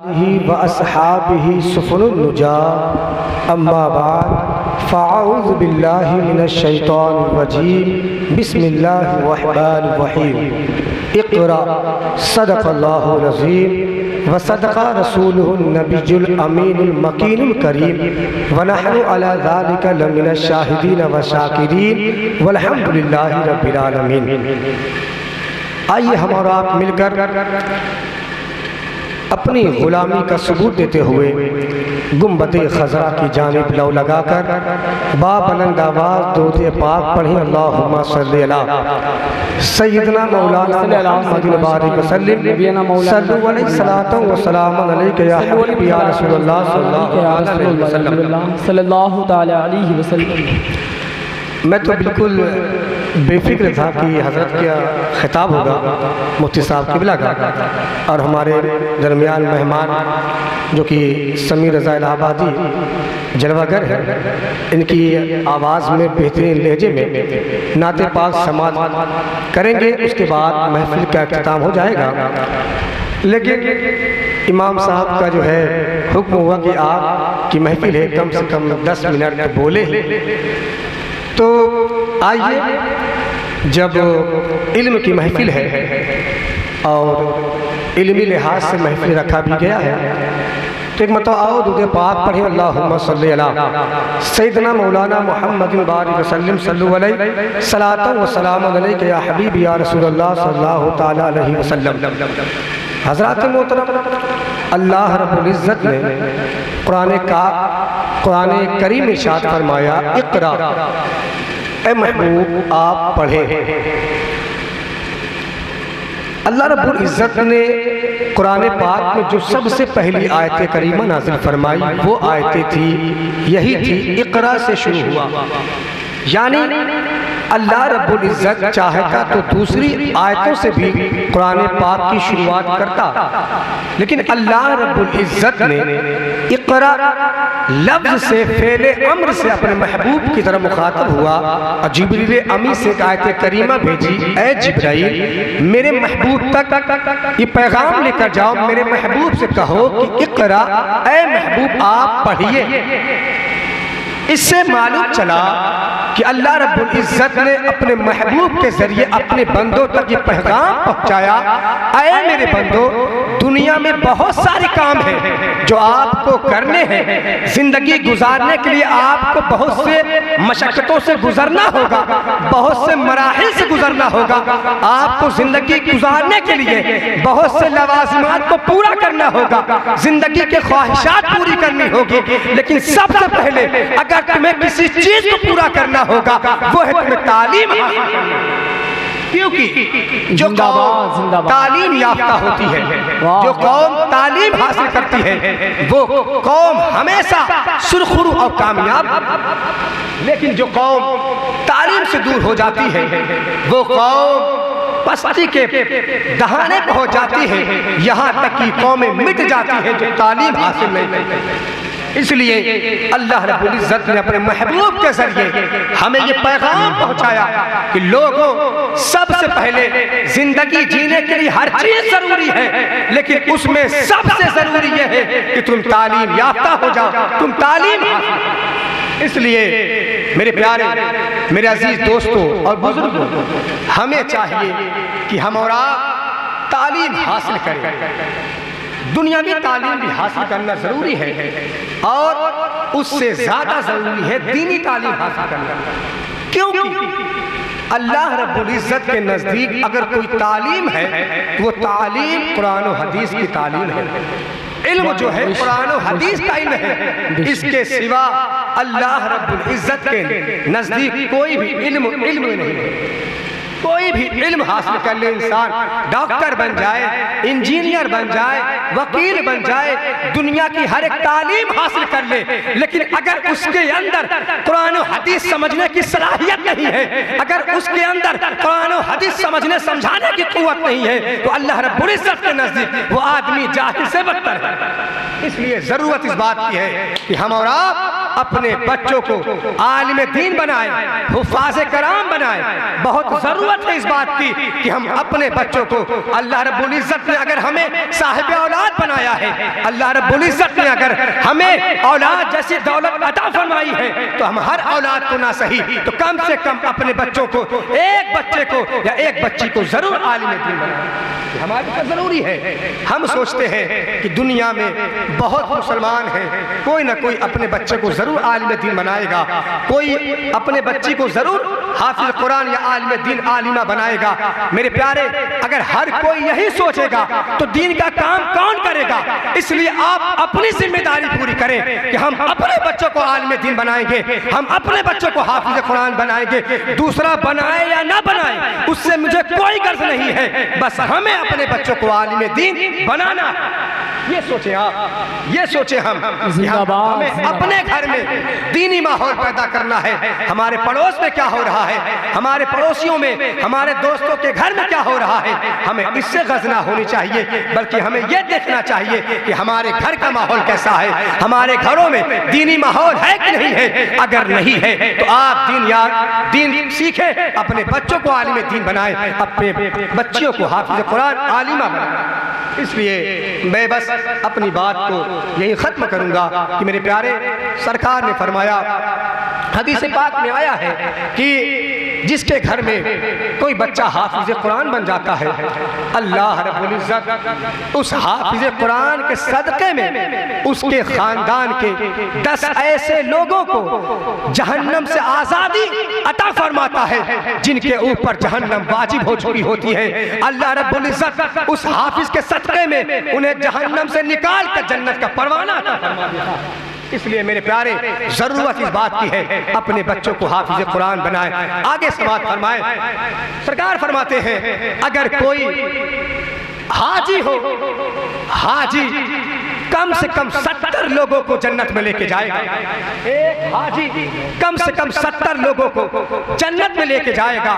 व अस्हाबिही सुफ़ुनुन नुजा अम्मा बाद फ़अऊज़ु बिल्लाहि मिनश शैतानिर रजीम बिस्मिल्लाहिर रहमानिर रहीम इक़रा सदक़ल्लाहुल अज़ीम व सदक़ा रसूलुहुन नबियुल अमीनुल मकीनुल करीम व नहनु अला ज़ालिका लमिनश शाहिदीन व शाकिरीन वल्हम्दुलिल्लाहि रब्बिल आलमीन। आइए हम और आप मिलकर अपनी ग़ुलामी का सबूत देते हुए गुंबद ख़ज़रा की जानिब लौ लगाकर बाबुलंद आवाज़ दुरूद पाक पढ़ें। अल्लाहुम्मा सल्लि अला सय्यिदना मौलाना मुहम्मदिन बारिक वसल्लिम सल्लु अलैहि सलातन व सलामन अलैका या हबीबी या रसूलल्लाह सल्लल्लाहु तआला अलैहि वसल्लम। मैं तो बिल्कुल बेफिक्र था कि हज़रत का ख़िताब होगा मुफ्ती साहब क़िबला का, और हमारे दरमियान मेहमान जो कि समीर रज़ा इलाहाबादी जलवागर है, इनकी आवाज़ में बेहतरीन लहजे में नाते पाक समाज करेंगे। उसके बाद महफिल का अख्ताम हो जाएगा। लेकिन इमाम साहब का जो है हुक्म हुआ कि आपकी महफिल है, कम से कम 10 मिनट बोले। तो आइए, जब इल्म की महफिल है और इल्मी लिहाज से महफिल रखा भी गया है, तो एक मतलब आओ दुरूद पाक पढ़ें। अल्लाहुम्मा सल्लि अला सय्यिदना मौलाना मुहम्मदिन बारिक वसल्लिम सल्लु अलैहि सलातन व सलामन अलैका या हबीबी या रसूलल्लाह सल्लल्लाहु तआला अलैहि वसल्लम। हज़रात मोहतरम, अल्लाह रब्बुल इज़्ज़त ने कुरान करीम में इरशाद फरमाया, इक़रा ए महबूब आप पढ़ें। अल्लाह रब्बुल इज़्ज़त ने कुरान पाक में जो सबसे पहली आयत करीमा नाज़िल फरमाई वो आयतें थी, यही थी इक़रा से शुरू हुआ। यानी अल्लाह रब्बुल इज़्ज़त चाहता तो दूसरी आयतों से भी कुरान पाक की शुरुआत करता, लेकिन अल्लाह रब्बुल इज़्ज़त ने इक़रा लफ्ज़ से फ़ेले अम्र से अपने महबूब की तरफ मुखातब हुआ और जिब्रील अमी से एक आयत करीमा भेजी, ए जिब्राइल मेरे महबूब तक ये पैगाम लेकर जाओ, मेरे महबूब से कहो कि इक़रा ए महबूब आप पढ़िए। इससे मालूम चला कि अल्लाह रब्बुल इज़्ज़त ने अपने महबूब के जरिए अपने बंदों तक ये पैगाम पहुंचाया, ऐ मेरे बंदो दुनिया में बहुत सारे काम हैं जो आपको करने हैं। जिंदगी गुजारने के लिए आपको बहुत से मशक्क़तों से गुजरना होगा, बहुत से मराहिल से गुजरना होगा। आपको जिंदगी गुजारने के लिए बहुत से लवाज़िमात को पूरा करना होगा, जिंदगी के ख्वाहिशात पूरी करनी होगी। लेकिन सबसे पहले अगर तुम्हें किसी चीज को पूरा करना होगा वो है तुम्हें तालीम, क्योंकि जो कौम तालीम याफ्ता होती है, जो कौम तालीम हासिल करती है, वो कौम हमेशा सुरखुरू और कामयाब। लेकिन जो कौम तालीम से दूर हो जाती है वो कौम पस्ती के दहाने पहुंच जाती है, यहाँ तक कि कौमें मिट जाती है जो तालीम हासिल नहीं करती। इसलिए अल्लाह रब्बुल इज़्ज़त ने अपने महबूब के जरिए हमें ये पैगाम पहुंचाया कि लोगों सबसे पहले जिंदगी जीने के लिए हर चीज जरूरी है, लेकिन उसमें सबसे जरूरी यह है कि तुम तालीम याफ्ता हो जाओ, तुम तालीम। इसलिए मेरे प्यारे, मेरे अजीज दोस्तों और बुजुर्गों, हमें चाहिए कि हम और आप तालीम हासिल करें। दुनियावी तालीम भी हासिल करना जरूरी है और उससे ज्यादा जरूरी है दीनी तालीम हासिल करना, क्योंकि अल्लाह रब्बुल इज़्ज़त के नजदीक अगर कोई तालीम है तो वो तालीम कुरान और हदीस की तालीम है। इल्म जो है कुरान और हदीस का इल्म है, इसके सिवा अल्लाह रब्बुल इज़्ज़त के नजदीक कोई भी इल्म नहीं है। कोई भी इल्म हासिल कर ले, इंसान डॉक्टर बन जाए, इंजीनियर बन जाए, वकील बन जाए, दुनिया की हर एक तालीम हासिल कर ले, लेकिन अगर उसके अंदर कुरान और हदीस समझने की सलाहियत नहीं है, अगर उसके अंदर कुरान और हदीस समझने समझाने की कुव्वत नहीं है, तो अल्लाह रब्बुल इज़्ज़त के नजदीक वो आदमी जाहिल से बदतर है। इसलिए जरूरत इस बात की है कि हम और आप अपने बच्चों को आलिम दीन बनाए, हुफ़ाज़ कराम बनाए। बहुत ज़रूरत है इस बात की कि हम अपने बच्चों को, अल्लाह रब्बुल इज़्ज़त ने अगर हमें साहिब औलाद बनाया है, अल्लाह रब्बुल इज़्ज़त ने अगर हमें औलाद जैसी दौलत अता फरमाई है, तो हम हर औलाद को ना सही तो कम से कम अपने बच्चों को, एक बच्चे को या एक बच्ची को ज़रूर आलिम दीन बनाए। हमारे लिए ज़रूरी है। हम सोचते हैं कि दुनिया में बहुत मुसलमान हैं, कोई ना कोई अपने बच्चे को ज़रूर आलिम दीन बनाएगा, कोई अपने बच्ची को ज़रूर हाफिज़ कुरान या आलिम दीन आलिमा बनाएगा। मेरे प्यारे, अगर हर कोई यही सोचेगा तो दीन का काम कौन करेगा? इसलिए आप अपनी जिम्मेदारी पूरी करें कि हम अपने बच्चों को आलिम दीन बनाएंगे, हम अपने बच्चों को हाफिज़ कुरान बनाएंगे। दूसरा बनाए या ना बनाए उससे मुझे कोई गर्ज नहीं है, बस हमें अपने बच्चों को आलिम दीन बनाना। ये सोचे आप, ये सोचे हम हमें अपने घर में दीनी माहौल पैदा करना है। हमारे पड़ोस में क्या हो रहा है, हमारे पड़ोसियों में, हमारे दोस्तों के घर में क्या हो रहा है, हमें इससे गज़ ना होनी चाहिए, बल्कि हमें यह देखना चाहिए कि हमारे घर का माहौल कैसा है, हमारे घरों में दीनी माहौल है कि नहीं है। अगर नहीं है तो आप दीन सीखें, अपने बच्चों को आलिम दीन बनाएं, अपने बच्चियों को हाफिज़ कुरान आलिमा बनाएं। इसलिए मैं बस अपनी बात को यही ख़त्म करूँगा कि मेरे प्यारे, सरकार ने फरमाया, हदीस पाक में आया है कि जिसके घर में कोई बच्चा हाफिज़ कुरान बन जाता है, अल्लाह रब्बुल इज़्ज़त उस हाफिज़ कुरान के सदक़े में उसके ख़ानदान के 10 ऐसे लोगों को जहन्नम से आज़ादी अता फरमाता है जिनके ऊपर जहन्नम वाजिब हो चुकी होती है। अल्लाह रब्बुल इज़्ज़त उस हाफिज़ के सदक़े में उन्हें जहन्नम से निकाल कर जन्नत का परवाना अता फरमा देता है। इसलिए मेरे प्यारे, जरूरत इस बात की है अपने बच्चों को हाफिज़ कुरान बनाए। आगे समाअत फरमाए, सरकार फरमाते हैं अगर कोई हाजी हो, हाजी कम से कम 70 लोगों को जन्नत में लेके जाएगा। एक हाजी कम से कम 70 लोगों को जन्नत में लेके जाएगा,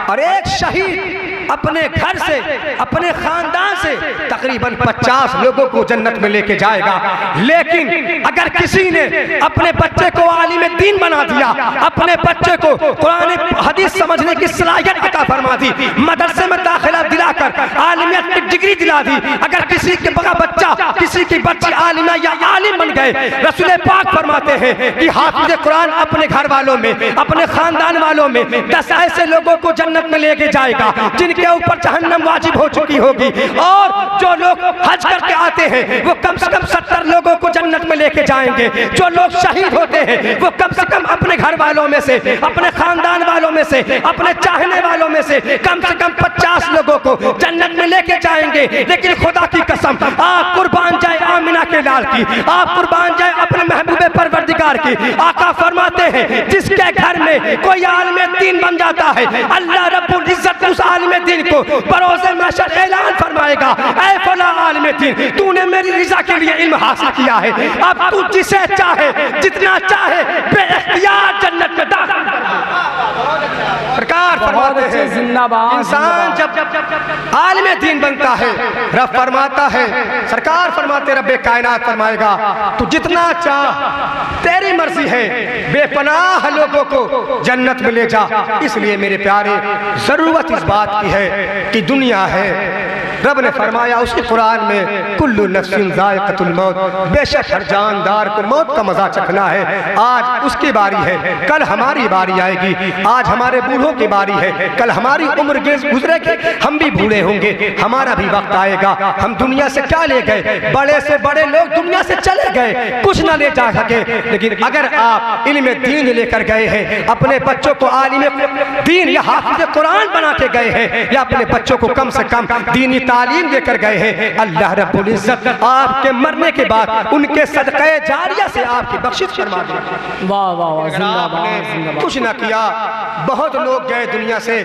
और एक शहीद अपने घर से, अपने खानदान से तकरीबन 50 लोगों को जन्नत में लेके जाएगा। लेकिन अगर किसी ने अपने बच्चे को आलिम दीन बना दिया, अपने बच्चे को कुरान हदीस समझने की सलाहियत अता फरमा दी, मदरसे में दाखिला दिलाकर आलिमियत की डिग्री दिला दी, अगर किसी के बच्चा, किसी की बच्ची आलिमा या आलिम बन गए, रसूल पाक फरमाते हैं कि हाफिज़ कुरान अपने घर वालों में, अपने खानदान वालों में 10 ऐसे लोगों को जन्नत में लेके जाएगा जिनके ऊपर जहन्नम वाजिब हो चुकी होगी। और जो लोग हज करके आते हैं वो कम से कम 70 लोगों को जन्नत में लेके जाएंगे। जो लोग शहीद होते हैं वो कम से कम अपने घर वालों में से, अपने खानदान वालों में से, अपने चाहने वालों में से कम 50 लोगों को जन्नत में लेके जाएंगे। लेकिन खुदा की कसम, आप कुर्बान जाए आमिना के लाल की, आप कुर्बान जाए अपने महबूबे परवरदिगार की। आका फरमाते हैं जिसके घर में कोई आलिम दीन बन जाता है, अल्लाह रब्बुल इज़्ज़त उस आलिम दीन को बरोज़े महशर ऐलान फरमाएगा, ऐ फला आलिम दीन, तूने मेरी रिज़ा के लिए इल्म हासिल किया है, अब तू जिसे चाहे, जितना चाहे बेइख्तियार जन्नत में दाखिल कर। सरकार फरमाते हैं इंसान जब आलिम दीन बनता है, रब फरमाता है, सरकार फरमाते रब्बे कायनात फरमाएगा तू जितना चाह, तेरी मर्जी है, बेपनाह लोगों को जन्नत में ले जा। इसलिए मेरे प्यारे, जरूरत इस बात की है कि दुनिया है, रब ने फरमाया उसके कुरान में कुल्लु नफ्सिन ज़ाइक़तुल मौत, बेशक हर जानदार को मौत का मजा चखना है। आज उसकी बारी है, कल हमारी बारी आएगी। आज हमारे बूढ़ों की बारी है, कल हमारी उम्र गुजरेगी, हम भी बूढ़े होंगे, हमारा भी वक्त आएगा। हम दुनिया से क्या ले गए? बड़े से बड़े लोग दुनिया से चले गए, कुछ ना ले जा सके। लेकिन अगर आप इल्म दीन लेकर गए हैं, अपने बच्चों को आलिम दीन या हाफिज़ कुरान बना के गए हैं, या अपने बच्चों को कम से कम दीनी तालीम देकर गए हैं, अल्लाह रब्बुल इज़्ज़त आपके मरने के बाद उनके सदक़े जारिया से आपकी बख्शिश फरमा देगा। वाह वाह वाह, अगर आपने कुछ ना किया, बहुत लोग गए दुनिया से,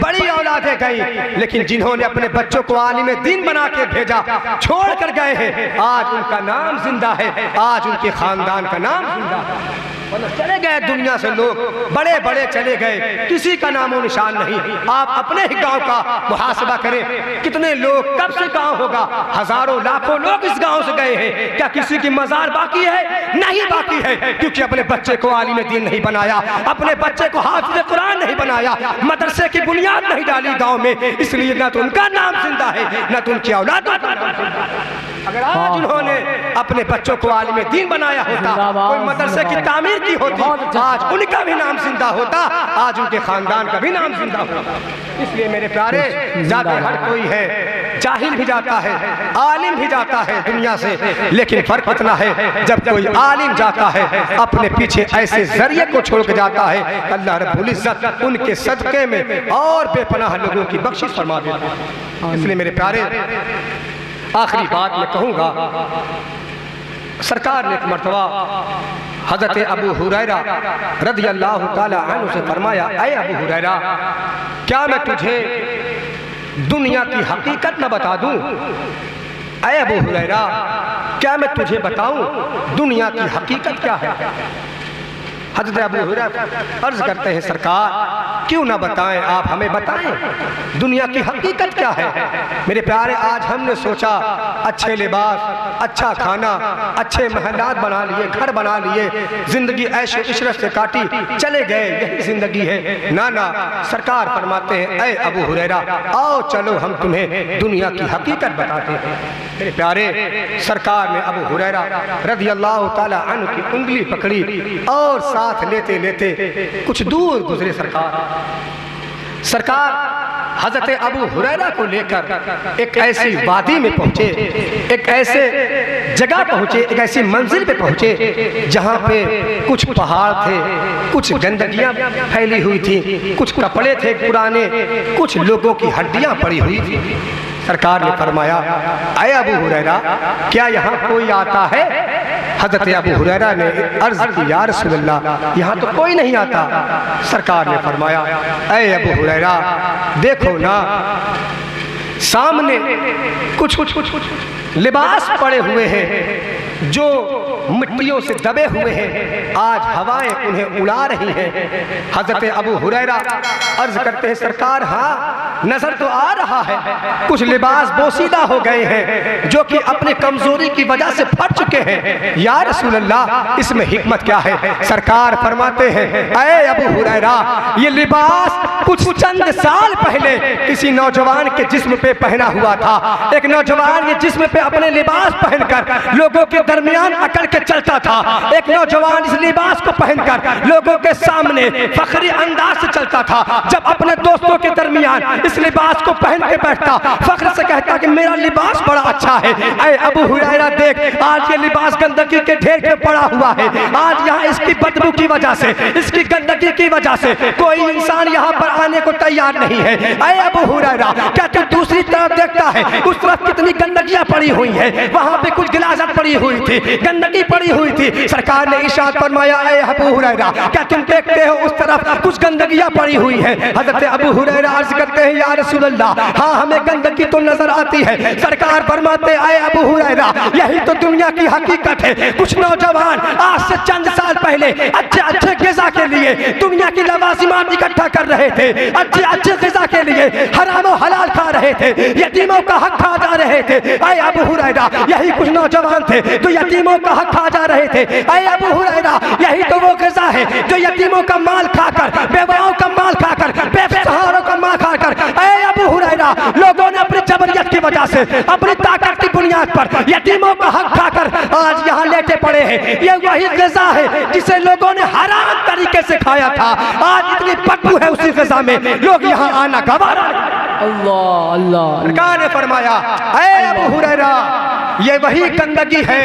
बड़ी औलादें गई, लेकिन जिन्होंने अपने बच्चों को आलिम दीन बना के भेजा, छोड़ कर गए हैं, आज उनका नाम जिंदा है, आज उनके खानदान का नाम जिंदा है। चले गए दुनिया से लोग, बड़े बड़े चले गए, किसी का नामो निशान नहीं। आप अपने ही गांव का मुहासबा करें, कितने लोग, कब से गांव होगा, हजारों लाखों लोग इस गांव से गए हैं। क्या किसी की मजार बाकी है? नहीं बाकी है, क्योंकि अपने बच्चे को आलिम दीन नहीं बनाया, अपने बच्चे को हाफिज कुरान नहीं बनाया, मदरसे की बुनियाद नहीं डाली गांव में, इसलिए न तो उनका नाम जिंदा है, न तो उनकी औलाद का नाम जिंदा है। अगर आज उन्होंने अपने बच्चों को आलिम दीन बनाया होता, कोई मदरसे की तामीर की होती, आज उनका भी नाम जिंदा होता, आज उनके खानदान का भी नाम जिंदा होता। इसलिए मेरे प्यारे, जाते हर कोई है, जाहिल भी जाता है, आलिम भी जाता है दुनिया से, लेकिन फर्क इतना है, जब कोई आलिम जाता है अपने पीछे ऐसे जरिए को छोड़ के जाता है, अल्लाह रब्बुल इज्जत उनके सदके में और बेपनाह लोगों की बख्शिश फरमा देता है। इसलिए मेरे प्यारे, आखिरी बात मैं कहूँगा, सरकार ने एक मर्तबा हज़रत अबू हुरैरा रज़ियल्लाहु ताला अन्हु से फरमाया, ऐ अबू हुरैरा, क्या मैं तुझे दुनिया की हकीकत न बता दूं? ऐ अबू हुरैरा, क्या मैं तुझे बताऊं दुनिया की हकीकत क्या है? हज़रत अबू हुरैरा अर्ज करते हैं, सरकार क्यों ना बताएं, आप हमें बताएं दुनिया की हकीकत क्या है। मेरे प्यारे, आज हमने सोचा अच्छे लिबास, अच्छा खाना, अच्छे महलात बना लिए, घर बना लिए, जिंदगी ऐश इशरत से काटी, चले गए, यही जिंदगी है। ना ना, सरकार फरमाते हैं, ऐ अबू हुरैरा, आओ चलो हम तुम्हें दुनिया की हकीकत बताते हैं। मेरे प्यारे, सरकार ने अबू हुरैरा रज़ियल्लाहु ताला अन्हु की उंगली पकड़ी और साथ लेते लेते कुछ दूर गुजरे। सरकार हज़रत अबू हुरैरा को लेकर एक ऐसी वादी में पहुंचे, एक ऐसे जगह पहुंचे, एक ऐसी मंजिल पे पहुंचे जहां पे कुछ पहाड़ थे, कुछ गंदगियां फैली हुई थी, कुछ कपड़े थे पुराने, कुछ लोगों की हड्डियां पड़ी हुई थी। सरकार ने फरमाया, ऐ अबू हुरैरा, क्या यहाँ कोई आता है? हज़रत अबू हुरैरा ने अर्ज की, या रसूल अल्लाह, यहाँ तो कोई नहीं आता। सरकार ने फरमाया, ऐ अबू हुरैरा, देखो ना, सामने कुछ लिबास पड़े हुए हैं जो मिट्टियों से दबे हुए हैं, आज हवाएं उन्हें उड़ा रही हैं। हज़रत अबू हुरैरा अर्ज करते हैं, सरकार हाँ, नजर तो आ रहा है, कुछ लिबास बोसीदा हो गए हैं जो कि अपनी कमजोरी की वजह से फट चुके हैं। या रसूल अल्लाह, इसमें हिकमत क्या है? सरकार फरमाते हैं, ऐ अबू हुरैरा, ये लिबास कुछ चंद साल पहले किसी नौजवान के जिस्म पे पहना हुआ था। एक नौजवान ये जिस्म पे अपने लिबास पहनकर लोगों के दरमियान अकड़ के चलता था। एक नौजवान इस लिबास को पहनकर लोगों के सामने फखरी अंदाज से चलता था। जब अपने दोस्तों के दरमियान इस लिबास को पहन के बैठता, फख्र से कहता कि मेरा लिबास बड़ा अच्छा है। ऐ अबू हुरैरा, देख, आज ये लिबास गंदगी के ढेर पे पड़ा हुआ है। आज यहाँ इसकी बदबू की वजह से, इसकी गंदगी की वजह से कोई इंसान यहाँ पर आने को तैयार नहीं है। ऐ अबू हुरैरा, क्या तू दूसरी तरफ देखता है? उस तरफ कितनी गंदगियां पड़ी हुई है, वहां पे कुछ गिलाजत पड़ी हुई थी, गंदगी पड़ी हुई थी। सरकार ने इरशाद फरमाया, ऐ अबू हुरैरा, क्या तुम देखते हो उस तरफ कुछ गंदगियां पड़ी हुई है? हज़रत अबू हुरैरा अर्ज करते हैं, या रसूल अल्लाह, हाँ, हमें गंदगी तो नजर आती है। सरकार फरमाते, ऐ अबू हुरैरा, यही तो दुनिया की हकीकत है। कुछ नौजवान आज से चंद साल पहले अच्छे अच्छे ग़िज़ा के लिए दुनिया की लवाज़िमात इकट्ठा कर रहे थे, अच्छे अच्छे ग़िज़ा के लिए हराम और हलाल खा रहे थे, यतीमों का हक खा जा रहे थे। ऐ अबू हुरैरा, यही कुछ नौजवान थे जो यतीमों का हक खा जा रहे थे। ऐ अबू हुरैरा, यही तो वो ग़िज़ा है जो यतीमों का माल खाकर, बेवाओं का माल खाकर, बेसहारों का माल खाकर, ऐ अबू हुरैरा, लोगों ने अपनी जबरियत की वजह से, अपनी ताकत की बुनियाद पर यतीमों का हक खाकर आज यहाँ लेटे पड़े हैं। ये वही ग़िज़ा है जिसे लोगों ने हराम तरीके से खाया था। आज इतनी बदबू है उसी ग़िज़ा में, लोग यहाँ आना गवारा। अल्लाह अल्लाह। सरकार ने फरमाया, ऐ अबू हुरैरा, ये वही गंदगी है,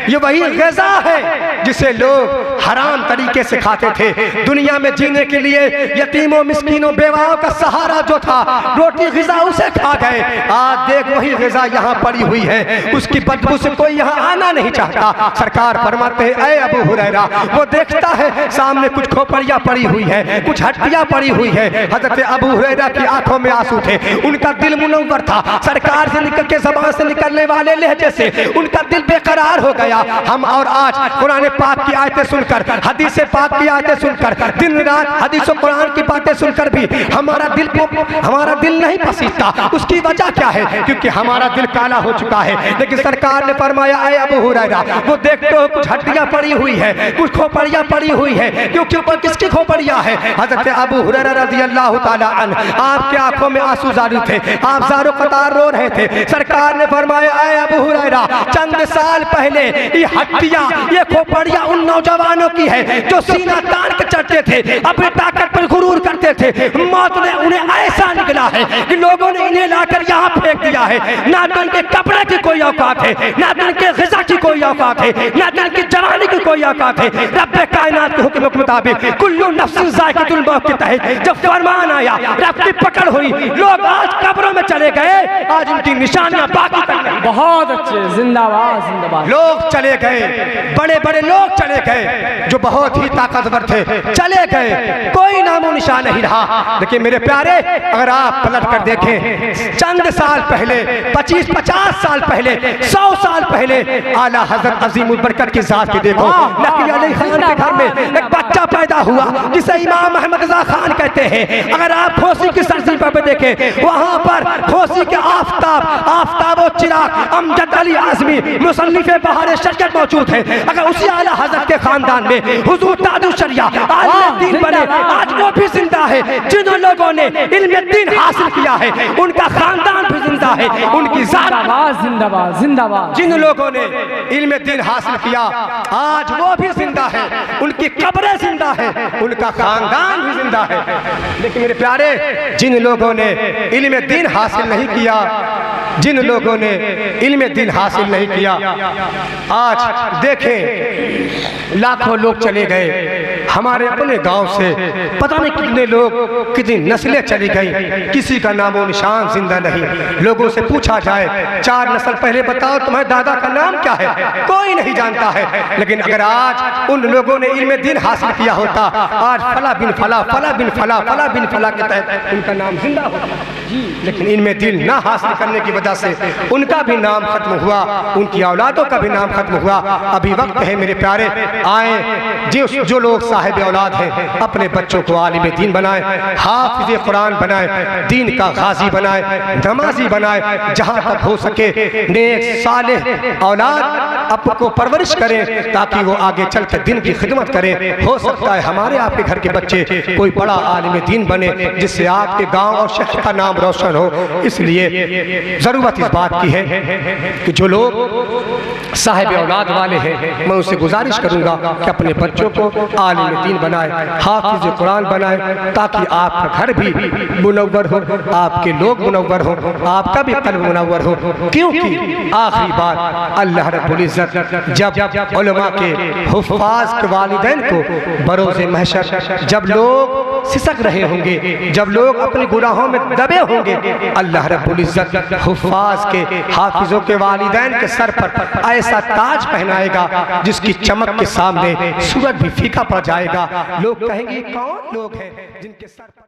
ये वही ग़िज़ा है जिसे लोग हराम तरीके से खाते थे। दुनिया में जीने के लिए यतीमों, मिस्कीनों, बेवाओं का सहारा जो था, रोटी ग़िज़ा उसे खा गए। आज देख, वही ग़िज़ा यहाँ पड़ी हुई है, उसकी बदबू से कोई यहाँ आना नहीं चाहता। सरकार फरमाते हैं, ऐ अबू हुरैरा, वो देखता है सामने कुछ खोपड़ियाँ पड़ी हुई है, कुछ हड्डियाँ पड़ी हुई है। हज़रत अबू हुरैरा की आंखों में आंसू थे, उनका दिल मुनव्वर था। सरकार से निकल के ज़बान से निकलने वाले लहजे से उनका दिल बेकरार हो गया। फरमाया हम और आज कुरान पाक की आयतें सुनकर, हदीस पाक की आयतें सुनकर, दिन रात हदीस और कुरान की बातें सुनकर भी हमारा दिल नहीं पसीजता। उसकी वजह क्या है? क्योंकि हमारा दिल काला हो चुका है। लेकिन सरकार ने फरमाया ऐ अबू हुरैरा, वो देखते हो कुछ हड्डियां पड़ी हुई है, कुछ खोपड़ियां पड़ी हुई है, क्योंकि ऊपर किसकी खोपड़ियां है? हजरत अबू हुरैरा रज़ियल्लाहु ताला अन्हु, आपकी आंखों में आंसू जारी थे, आप ज़ारो कतार रो रहे थे। सरकार ने फरमाया ऐ अबू हुरैरा, चंद साल पहले ये हड्डियां, ये खोपड़ियां उन नौजवानों की है जो सीना तान के चढ़ते थे, अपनी ताकत पर गुरूर करते थे। मौत ने उन्हें ऐसा निकला है कि लोगों ने इन्हें लाकर यहाँ फेंक दिया है। ना तो इनके कपड़े की कोई औकात है, ना तो इनके ग़िज़ा की कोई औकात है, ना तो इनकी जवानी की कोई औकात है। रब्बे कायनात के हुक्म के मुताबिक कुल्लु नफ्सिन ज़ाइक़तुल मौत के तहत जब फरमान आया, रब की पकड़ हुई, लोग आज कब्रों में चले गए, आज इनकी निशानियां बाकी तक नहीं। बहुत अच्छे, जिंदाबाद जिंदाबाद। लोग चले गए, बड़े बड़े लोग चले गए जो बहुत ही ताकतवर थे, चले गए, कोई नामो निशान नहीं रहा। देखिए मेरे प्यारे, अगर आप पलट कर देखें चंद साल पहले, 25-50 साल पहले, 100 साल पहले, आला हज़रत अज़ीमुल बरकत की ज़ात की देखो, नकी अली खान के घर में एक बच्चा पैदा हुआ जिसे इमाम अहमद रज़ा खान कहते हैं। अगर आप खोसी की सरज़मीं पर देखें, वहाँ पर खोसी के आफताब और चिराग अमजद अली आज़मी मुसन्निफ़े बहार शरीयत मौजूद है। अगर उसी आला हज़रत के खानदान में हुज़ूर ताजुल शरिया आलिम दीन बने, आज वो भी जिंदा है। जिन लोगों ने इल्म दीन हासिल किया है उनका खानदान भी जिंदा है, उनकी जिंदाबाद जिंदाबाद जिंदाबाद। जिन लोगों ने इल्म दीन हासिल किया आज वो भी जिंदा है, उनकी कब्रें जिंदा है, उनका खानदान भी जिंदा है। लेकिन मेरे प्यारे, जिन लोगों ने इल्म दीन हासिल नहीं किया, जिन लोगों ने इल्म दीन हासिल नहीं किया, आज देखें लाखों लोग चले गए हमारे अपने गांव से, पता नहीं कितने लोग, कितनी नस्लें चली गई, किसी का नामो निशान जिंदा नहीं। लोगों से पूछा जाए 4 नस्ल पहले बताओ तुम्हारे दादा का नाम क्या है, कोई नहीं जानता है। लेकिन अगर आज उन लोगों ने इल्म दीन हासिल किया होता, आज फला बिन फला, फला बिन फला, फला बिन फला के तहत उनका नाम जिंदा होता। लेकिन इल्म दीन ना हासिल करने की वजह से उनका भी नाम खत्म हुआ, उनकी औलादों का भी नाम खत्म हुआ। अभी वक्त है मेरे प्यारे, आए जो लोग साहिब औलाद हैं अपने बच्चों को आलिम दीन बनाएं, हाफिज़ कुरान बनाएं, दीन का गाजी बनाएं, नमाजी बनाएं, जहाँ तक हो सके नेक सालेह औलाद आपको परवरिश करें ताकि वो आगे चलकर दिन की खिदमत करें। हो सकता है हमारे आपके घर के बच्चे कोई बड़ा आलिम दीन बने जिससे आपके गांव और शहर का नाम रोशन हो। इसलिए ज़रूरत इस बात की है कि जो लोग साहिब औलाद वाले हैं, मैं उनसे गुजारिश करूँगा कि अपने बच्चों को आलिम दीन बनाए, हाफिज़ कुरान बनाए, ताकि आपका घर भी मुनव्वर हो, आपके लोग मुनव्वर हो, आपका भी क़ल्ब मुनव्वर हो। क्योंकि आखिरी बात अल्लाह रब्बुल इज़्ज़त जब उलमा के हुफ़ाज़ के वालिदैन को बरोज़े महशर जब लोग सिसक रहे होंगे, जब लोग अपने गुनाहों में दबे होंगे, अल्लाह रब्बुल इज़्ज़त हुफ़ाज़ के, हाफिज़ों के वालिदैन के सर पर ऐसा ताज पहनाएगा जिसकी चमक के सामने सूरज भी फीका पड़ जाएगा। लोग कहेंगे कौन लोग हैं जिनके सर पर